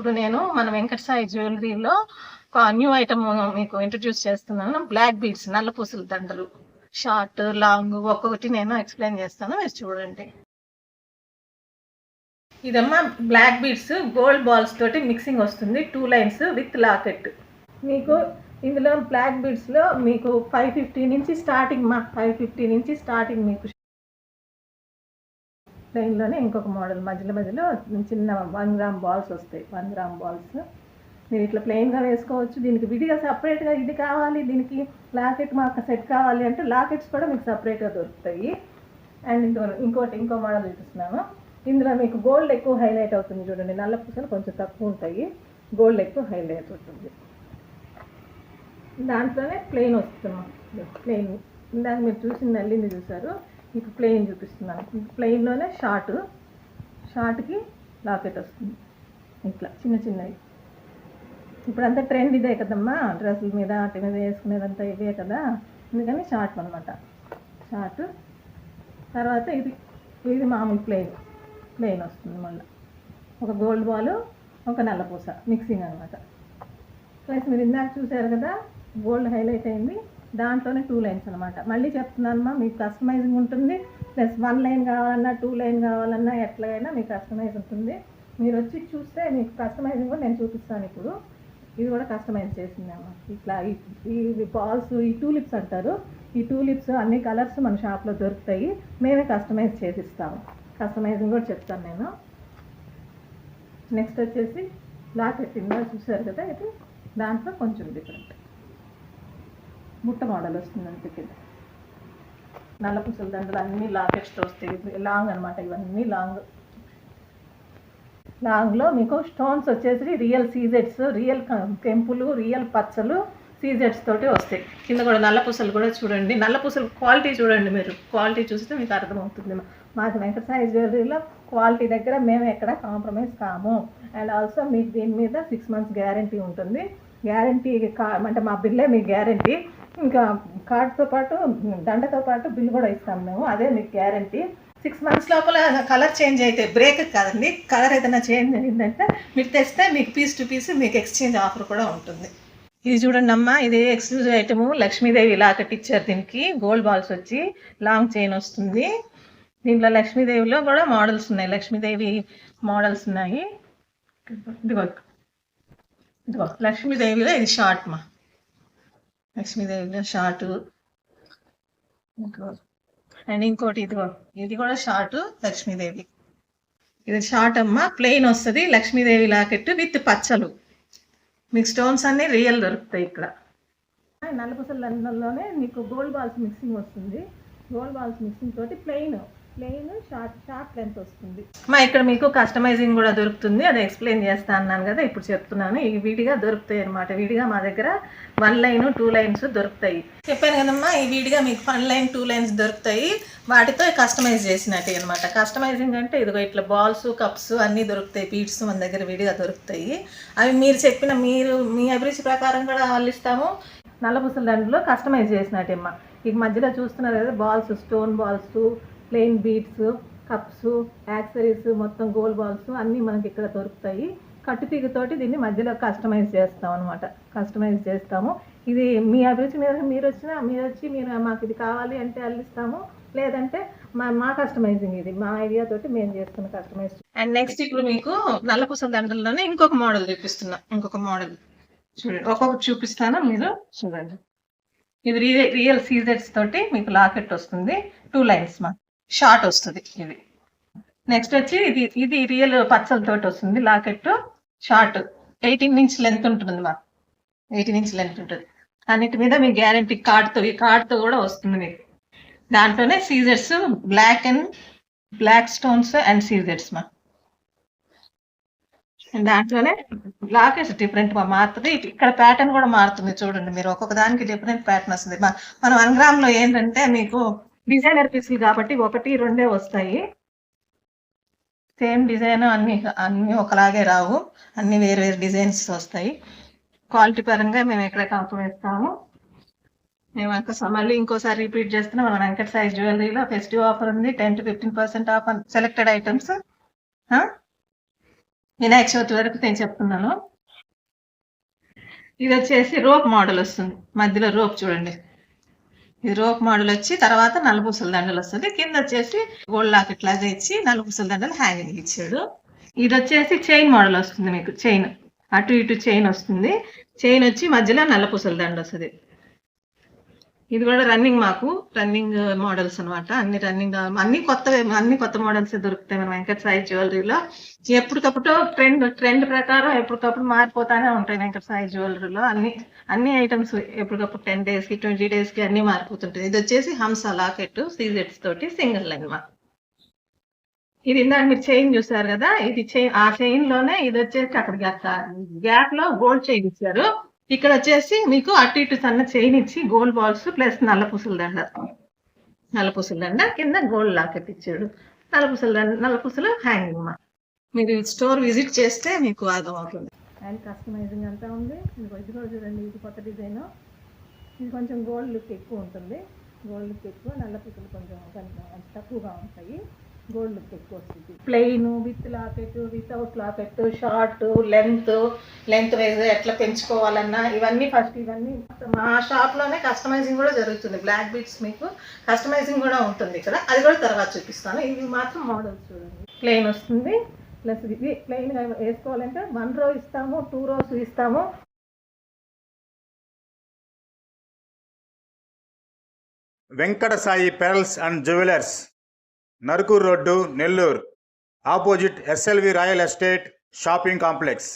ఇప్పుడు నేను మన వెంకట సాయి జ్యువెలరీలో ఒక న్యూ ఐటమ్ మీకు ఇంట్రడ్యూస్ చేస్తున్నాను. బ్లాక్ బీడ్స్, నల్ల పూసల దండలు, షార్ట్ లాంగ్ ఒక్కొక్కటి నేను ఎక్స్ప్లెయిన్ చేస్తాను, మీరు చూడండి. ఇదమ్మా బ్లాక్ బీడ్స్ గోల్డ్ బాల్స్ తోటి మిక్సింగ్ వస్తుంది, 2 లైన్స్ విత్ లాకెట్. మీకు ఇందులో బ్లాక్ బీడ్స్లో మీకు 550 నుంచి స్టార్టింగ్, 550 నుంచి స్టార్టింగ్. మీకు ప్లెయిన్లోనే ఇంకొక మోడల్ మధ్యలో చిన్న 1 గ్రామ్ బాల్స్ వస్తాయి. 1 గ్రామ్ బాల్స్ మీరు ఇట్లా ప్లెయిన్గా వేసుకోవచ్చు. దీనికి విడిగా సపరేట్గా ఇది కావాలి, దీనికి లాకెట్ మాకు సెట్ కావాలి అంటే లాకెట్స్ కూడా మీకు సపరేట్గా దొరుకుతాయి. అండ్ ఇంకో మోడల్ చూపిస్తున్నాను. ఇందులో మీకు గోల్డ్ ఎక్కువ హైలైట్ అవుతుంది చూడండి. నల్ల పూసలు కొంచెం తక్కువ ఉంటాయి, గోల్డ్ ఎక్కువ హైలైట్ అవుతుంది. దాంట్లోనే ప్లెయిన్ వస్తుంది. ప్లెయిన్ ఇందాక మీరు చూసిన నల్లింది చూసారు, ఇప్పుడు ప్లెయిన్ చూపిస్తున్నాను. ప్లెయిన్లోనే షార్ట్కి లాకెట్ వస్తుంది ఇట్లా చిన్నవి. ఇప్పుడంతా ట్రెండ్ ఇదే కదమ్మా, డ్రెస్సుల మీద వాటి మీద వేసుకునేదంతా ఇవే కదా, అందుకని షార్ట్ అనమాట. షార్ట్ తర్వాత ఇది మామూలు ప్లెయిన్ వస్తుంది. మళ్ళీ ఒక గోల్డ్ బాల్, ఒక నల్ల పూస మిక్సింగ్ అనమాట. ప్లస్ మీరు ఇందాక చూసారు కదా గోల్డ్ హైలైట్ అయింది, దాంట్లోనే 2 లైన్స్ అనమాట. మళ్ళీ చెప్తున్నానమ్మా, మీకు కస్టమైజింగ్ ఉంటుంది. ప్లస్ 1 లైన్ కావాలన్నా 2 లైన్ కావాలన్నా ఎట్లయినా మీకు కస్టమైజ్ ఉంటుంది. మీరు వచ్చి చూస్తే మీకు కస్టమైజింగ్ కూడా నేను చూపిస్తాను. ఇప్పుడు ఇది కూడా కస్టమైజ్ చేసిందమ్మా. ఇట్లా ఈ బాల్స్, ఈ టూలిప్స్ అంటారు. ఈ టూలిప్స్ అన్ని కలర్స్ మన షాప్లో దొరుకుతాయి, మేమే కస్టమైజ్ చేసిస్తాము. కస్టమైజింగ్ కూడా చెప్తాను నేను. నెక్స్ట్ వచ్చేసి లాకెట్ ఇందా చూసారు కదా, ఇది దాంట్లో కొంచెం డిఫరెంట్ బుట్ట మోడల్ వస్తుంది. అంతే నల్ల పూసల దండలు అన్నీ లాకెట్స్తో వస్తాయి. లాంగ్ అనమాట, ఇవన్నీ లాంగ్లో మీకు స్టోన్స్ వచ్చేసి రియల్ సీజెడ్స్, రియల్ కెంపులు, రియల్ పచ్చలు సీజెడ్స్ తోటి వస్తాయి. కింద కూడా నల్ల పూసలు కూడా చూడండి. నల్ల పూసలు క్వాలిటీ చూడండి, మీరు క్వాలిటీ చూస్తే మీకు అర్థమవుతుంది. మాకు వెంకట సాయి జ్యువెలరీలో క్వాలిటీ దగ్గర మేము ఎక్కడ కాంప్రమైజ్ కాము. అండ్ ఆల్సో మీకు దీని మీద 6 months గ్యారంటీ ఉంటుంది. గ్యారంటీ అంటే మా బిల్లే మీకు గ్యారంటీ. ఇంకా కార్డ్తో పాటు దండతో పాటు బిల్ కూడా ఇస్తాం మేము, అదే మీకు గ్యారంటీ. 6 months లోపల కలర్ చేంజ్ అయితే, బ్రేక్ కాదండి, కలర్ ఏదైనా చేంజ్ అయిందంటే మీరు తెస్తే మీకు పీస్ టు పీస్ మీకు ఎక్స్చేంజ్ ఆఫర్ కూడా ఉంటుంది. ఇది చూడండి అమ్మా, ఇది ఎక్స్క్లూజివ్ ఐటము. లక్ష్మీదేవి లాకెట్ ఇచ్చారు దీనికి. గోల్డ్ బాల్స్ వచ్చి లాంగ్ చైన్ వస్తుంది. దీంట్లో లక్ష్మీదేవిలో కూడా మోడల్స్ ఉన్నాయి, లక్ష్మీదేవి మోడల్స్ ఉన్నాయి. ఇదిగో లక్ష్మీదేవిలో ఇది షార్ట్ మా, లక్ష్మీదేవిలో షార్ట్. అండ్ ఇంకోటి ఇది కూడా షార్ట్ లక్ష్మీదేవి. ఇది షార్ట్ అమ్మా, ప్లెయిన్ వస్తుంది. లక్ష్మీదేవి లాకెట్ విత్ పచ్చలు, మీకు స్టోన్స్ అన్నీ రియల్ దొరుకుతాయి ఇక్కడ. నల్ల పూసల దండల్లోనే మీకు గోల్డ్ బాల్స్ మిక్సింగ్ వస్తుంది. గోల్డ్ బాల్స్ మిక్సింగ్ తోటి ప్లెయిన్ షార్ట్ లెంత్ వస్తుంది. ఇక్కడ మీకు కస్టమైజింగ్ కూడా దొరుకుతుంది, అది ఎక్స్ప్లెయిన్ చేస్తా అన్నాను కదా, ఇప్పుడు చెప్తున్నాను. ఇవి విడిగా దొరుకుతాయి అనమాట. విడిగా మా దగ్గర 1 లైన్ 2 లైన్స్ దొరుకుతాయి. చెప్పాను కదమ్మా, ఈ విడిగా మీకు 1 లైన్ 2 లైన్స్ దొరుకుతాయి. వాటితో కస్టమైజ్ చేసినట్టే అనమాట. కస్టమైజింగ్ అంటే ఇదిగో ఇట్లా బాల్స్, కప్స్ అన్నీ దొరుకుతాయి. బీడ్స్ మన దగ్గర విడిగా దొరుకుతాయి. అవి మీరు చెప్పిన మీ అభిరుచి ప్రకారం కూడా వాళ్ళు ఇస్తాము. నల్ల పూసల దండలో కస్టమైజ్ చేసినట్టేమ్మా. ఈ మధ్యలో చూస్తున్నారు కదా balls, stone balls, plain beads, cups, accessories, మొత్తం గోల్డ్ బాల్స్ అన్నీ మనకి ఇక్కడ దొరుకుతాయి. కట్టుతీగతోటి దీన్ని మధ్యలో కస్టమైజ్ చేస్తాం అనమాట. కస్టమైజ్ చేస్తాము. ఇది మీ అభిరుచి మీద మీరు వచ్చి మీరు మాకు ఇది కావాలి అంటే అల్లిస్తాము, లేదంటే మా కస్టమైజింగ్ ఇది మా ఐడియా తోటి మేము చేస్తున్న కస్టమైజ్. అండ్ నెక్స్ట్ ఇప్పుడు మీకు నల్ల పూసల దండల్లోనే ఇంకొక మోడల్ చూపిస్తున్నా. ఇంకొక మోడల్ చూడండి, ఒక్కొక్కటి చూపిస్తాను, మీరు చూడండి. ఇది రియల్ సీజెడ్స్ తోటి మీకు లాకెట్ వస్తుంది. 2 లైన్స్ మా షార్ట్ వస్తుంది. ఇది నెక్స్ట్ వచ్చి ఇది రియల్ పచ్చలతోటి వస్తుంది లాకెట్, షార్ట్. 18 inch లెంత్ ఉంటుంది మా, 18 inch లెంత్ ఉంటుంది. అన్నిటి మీద మీ గ్యారంటీ కార్డ్తో కూడా వస్తుంది మీకు. దాంట్లోనే సీజెడ్స్, బ్లాక్ స్టోన్స్ అండ్ సీజెడ్స్ మా. దాంట్లోనే లాకెట్స్ డిఫరెంట్ మారుతుంది. ఇక్కడ ప్యాటర్న్ కూడా మారుతుంది చూడండి, మీరు ఒక్కొక్క దానికి డిఫరెంట్ ప్యాటర్న్ వస్తుంది. మన 1 గ్రామ్లో ఏంటంటే మీకు డిజైనర్ పీసులు కాబట్టి 1, 2 వస్తాయి. సేమ్ డిజైన్ అన్ని ఒకలాగే రావు, అన్ని వేరు డిజైన్స్ వస్తాయి. క్వాలిటీ పరంగా మేము ఎక్కడ కాంప్రమైజ్ కాము. మేము మళ్ళీ ఇంకోసారి రిపీట్ చేస్తున్నాం, మన వెంకట సాయి జ్యువెలరీలో ఫెస్టివ్ ఆఫర్ ఉంది. 10 to 15% of selected items. Vinayaka Chavithi వరకు నేను చెప్తున్నాను. ఇది వచ్చేసి రోప్ మోడల్ వస్తుంది, మధ్యలో రోప్ చూడండి. ఇది రోప్ మోడల్ వచ్చి తర్వాత నల్లపూసల దండలు వస్తుంది. కింద వచ్చేసి గోల్డ్ లాకెట్ లాగా ఇచ్చి నల్లపూసల దండలు హ్యాంగింగ్ ఇచ్చాడు. ఇది వచ్చేసి చైన్ మోడల్ వస్తుంది, మీకు చైన్ అటు ఇటు చైన్ వస్తుంది. చైన్ వచ్చి మధ్యలో నల్లపూసల దండ వస్తుంది. ఇది కూడా రన్నింగ్ మోడల్స్ అనమాట. అన్ని కొత్త మోడల్స్ దొరుకుతాయి మన వెంకట సాయి జ్యువెలరీలో. ఎప్పటికప్పుడు ట్రెండ్ ప్రకారం ఎప్పటికప్పుడు మారిపోతానే ఉంటాయి వెంకట సాయి జ్యువెలరీలో. అన్ని ఐటమ్స్ ఎప్పటికప్పుడు 10 days కి 20 days కి అన్ని మారిపోతుంటాయి. ఇది వచ్చేసి హంస లాకెట్ సీజెట్స్ తోటి సింగిల్ లైన్ మా. ఇది ఇందాక మీరు చైన్ చూసారు కదా, ఇది చైన్, ఆ చైన్ లోనే ఇది వచ్చేసి అక్కడ గ్యాప్ లో గోల్డ్ చైన్ ఇచ్చారు. ఇక్కడ వచ్చేసి మీకు అటు ఇటు సన్న చైన్ ఇచ్చి గోల్డ్ బాల్స్ ప్లస్ నల్లపూసల దండ కింద గోల్డ్ లాకెట్ ఇచ్చాడు. నల్లపూసల హ్యాంగింగ్ మా. మీరు స్టోర్ విజిట్ చేస్తే మీకు అర్థమవుతుంది. అండ్ కస్టమైజింగ్ అంతా ఉంది. ఇది కూడా చూడండి, ఇది కొత్త డిజైన్. ఇది కొంచెం గోల్డ్ లుక్ ఎక్కువ ఉంటుంది. నల్లపూసలు కొంచెం తక్కువగా ఉంటాయి. గోల్డ్ లుక్ ఎక్కువ వస్తుంది. Plain, with locket, without locket, short, length wise ఎట్లా పెంచుకోవాలన్నా ఇవన్నీ మా షాప్ లోనే కస్టమైజింగ్ కూడా జరుగుతుంది. బ్లాక్ బీడ్స్ మీకు కస్టమైజింగ్ కూడా ఉంటుంది ఇక్కడ, అది కూడా తర్వాత చూపిస్తాను. ఇవి మాత్రం మోడల్స్ చూడండి. ప్లెయిన్ వస్తుంది, ప్లస్ ఇది ప్లెయిన్ గా వేసుకోవాలంటే 1 row ఇస్తాము, 2 rows ఇస్తాము. Venkata Sai pearls and jewellers, Narukuru road, Nellore, opposite SLV royal estate shopping complex.